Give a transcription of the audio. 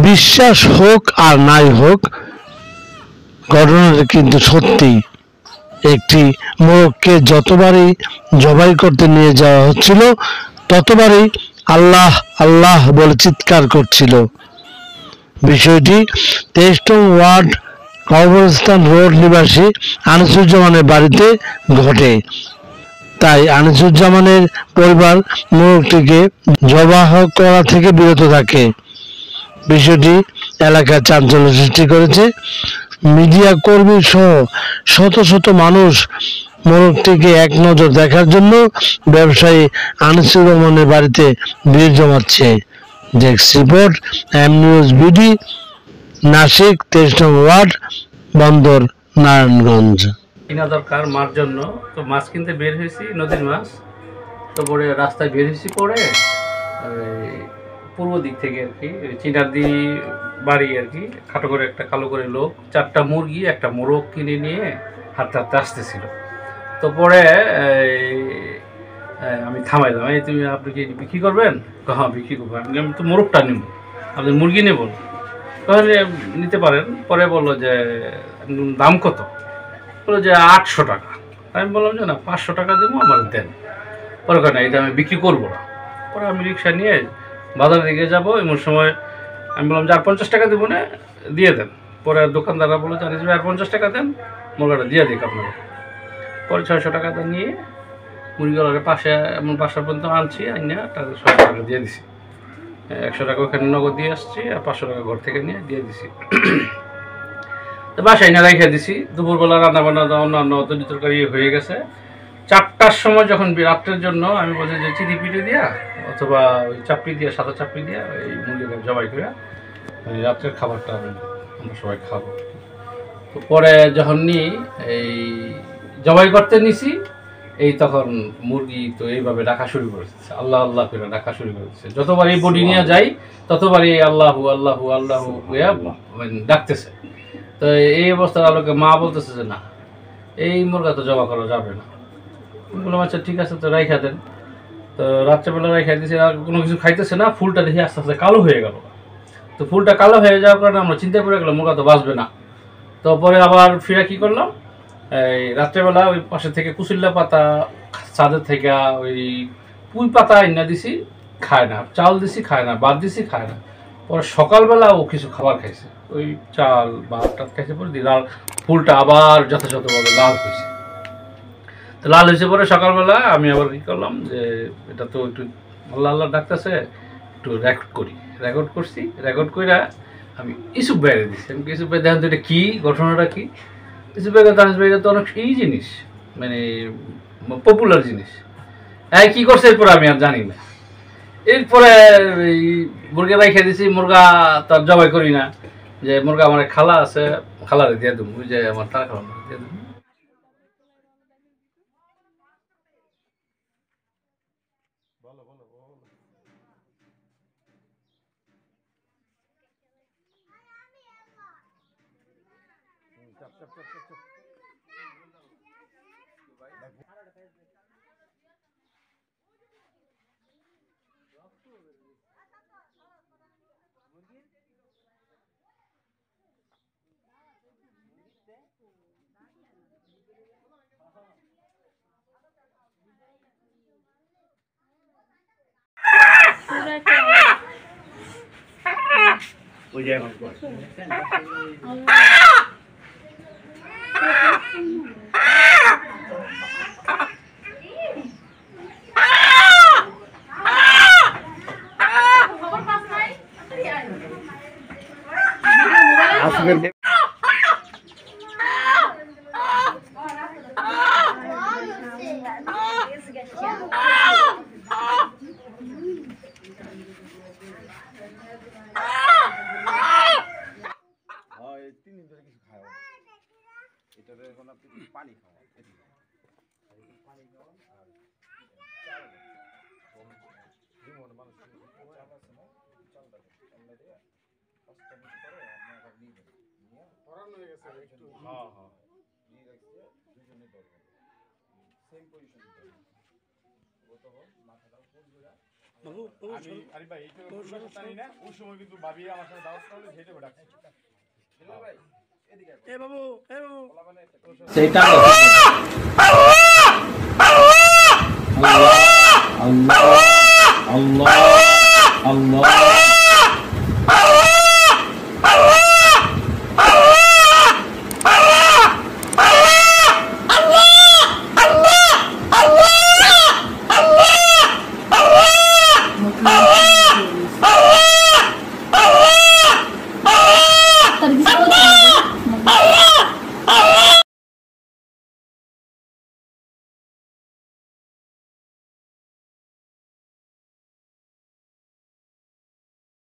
বিশ্বাস হোক আর নাই হোক, ঘটনাটা কিন্তু সত্যি। একটি মোরগকে যতবারই জবাই করতে নিয়ে যাওয়া হচ্ছিল ততবারই আল্লাহ আল্লাহ বলে চিৎকার করছিল। বিষয়টি 23 নং ওয়ার্ড কবরস্থান রোড নিবাসী আনিসুজ্জামানের বাড়িতে ঘটে। তাই আনিসুজ্জামানের পরিবার মোরগটিকে জবাহ করা থেকে বিরত থাকে। বিষয়টি এলাকায় চাঞ্চল্য সৃষ্টি করেছে। মিডিয়া কর্মী সহ শত শত মানুষ মোরগটিকে এক নজর দেখার জন্য ব্যবসায়ী আনিসুর রহমানের বাড়িতে ভিড় জমাচ্ছে। Desk report, M news BD, নাসিক, 23 নং ওয়ার্ড, বন্দর, নারায়ণগঞ্জ। কিনা দরকার মার জন্য, তো মাছ কিনতে বের হয়েছি, নদীর মাছ। তো পরে রাস্তায় বের হয়েছি, পরে পূর্ব দিক থেকে আর কি চিনারদি বাড়ি আর কি, খাটো করে একটা কালো করে লোক 4টা মুরগি একটা মোরগ কিনে নিয়ে হাঁটতে হাঁটতে আসতেছিল। তো পরে আমি থামাইলাম, এই তুমি আপনি কি বিক্রি করবেন? হ্যাঁ বিক্রি করবো। আমি তো মোরগটা নেব, আপনি মুরগি নেব? তাহলে নিতে পারেন। পরে বললো যে দাম কত? বললো যে 800 টাকা। আমি বললাম যে না, 500 টাকা দেবো, আমার দেন। পরে না, এটা আমি বিক্রি করবো না। পরে আমি রিক্সা নিয়ে বাজারের দিকে যাবো, এমন সময় আমি বললাম যে আর 50 টাকা দেবো না, দিয়ে দেন। পরে দোকানদাররা বললো যে আর 50 টাকা দেন, মুরগাটা দিয়ে দিক আপনাকে। পরে 600 টাকা নিয়ে মুরগিওয়ালার পাশে এমন বাসা পর্যন্ত আনছি, আনিয়া তাদের 600 টাকা দিয়ে দিছি। 100 টাকা ওখানে নগদ দিয়ে আসছি, আর 500 টাকা ঘর থেকে নিয়ে দিয়ে দিছি। তো বাসায় না রেখে দিছি। দুপুরবেলা রান্না বান্না অন্যান্য তরি তরকারি হয়ে গেছে। 4টার সময় যখন রাত্রের জন্য আমি বলছি যে চিনি পিঠে দিয়া অথবা ওই চাপড়ি দিয়া, সাদা চাপড়ি দিয়া এই মুরগিটা জবাই করে রাত্রের খাবারটা আমরা সবাই খাবো। তো পরে যখন এই জবাই করতে নিছি, এই তখন মুরগি তো এইভাবে ডাকা শুরু করেছে, আল্লাহ আল্লাহ করে ডাকা শুরু করেছে। যতবার এই বডি নিয়ে যাই ততবারই আল্লাহু আল্লাহু আল্লাহু ডাকতেছে। তো এই অবস্থার আলোকে মা বলতেছে যে না, এই মুরগা তো জবা করা যাবে না। বললাম আচ্ছা ঠিক আছে, তো রাইখা দেন। তো রাত্রেবেলা রাইখা দিয়েছে, আর কোনো কিছু খাইতেছে না। ফুলটা দেখি আস্তে আস্তে কালো হয়ে গেল। তো ফুলটা কালো হয়ে যাওয়ার কারণে আমরা চিন্তা করে গেলাম মুরগা তো বাঁচবে না। তো পরে আবার ফিরে কী করলাম, এই রাত্রেবেলা ওই পাশে থেকে কুচিল্লা পাতা, ছাদের থেকে ওই পুঁই পাতা এনে দিছি, খায় না। চাল দিছি, খায় না। ভাত দিছি, খায় না। পরে সকালবেলা ও কিছু খাবার খাইছে, ওই চাল ভাত টাত খাইছে। পরে লাল ফুলটা আবার যথাযথভাবে লাল হয়েছে। তো লাল হয়েছে পরে সকালবেলা আমি আবার কী করলাম যে এটা তো একটু আল্লাহ আল্লাহ ডাকতেছে, একটু রেকর্ড করি। রেকর্ড করছি, রেকর্ড করে আমি ইসুফ বাইরে দিচ্ছি। আমি ইসুফ ভাই দেখেন তো এটা কী, ঘটনাটা কী। ইসুফ ভাই দানিশ ভাই এটা তো অনেক জিনিস, মানে পপুলার জিনিস। হ্যাঁ কী করছে এরপরে আমি আর জানি না। এরপরে এই মুরগা রাইখে দিছি, মুরগা তো আর জবাই করি না, যে মুরগা আমার খালা আছে, খালারে দিয়ে দেবো, ওই যে আমার তার খালা দিয়ে দেবো। পানি খাওয়া সেম পজিশন মাথাটা উপর আরে ভাই এইটা জানি না ওই সময় কিন্তু ভাবি আমার সাথে দাওয়াত করলে যেতে ডাকছে ভাই এদিকে এ বাবু বলা মানে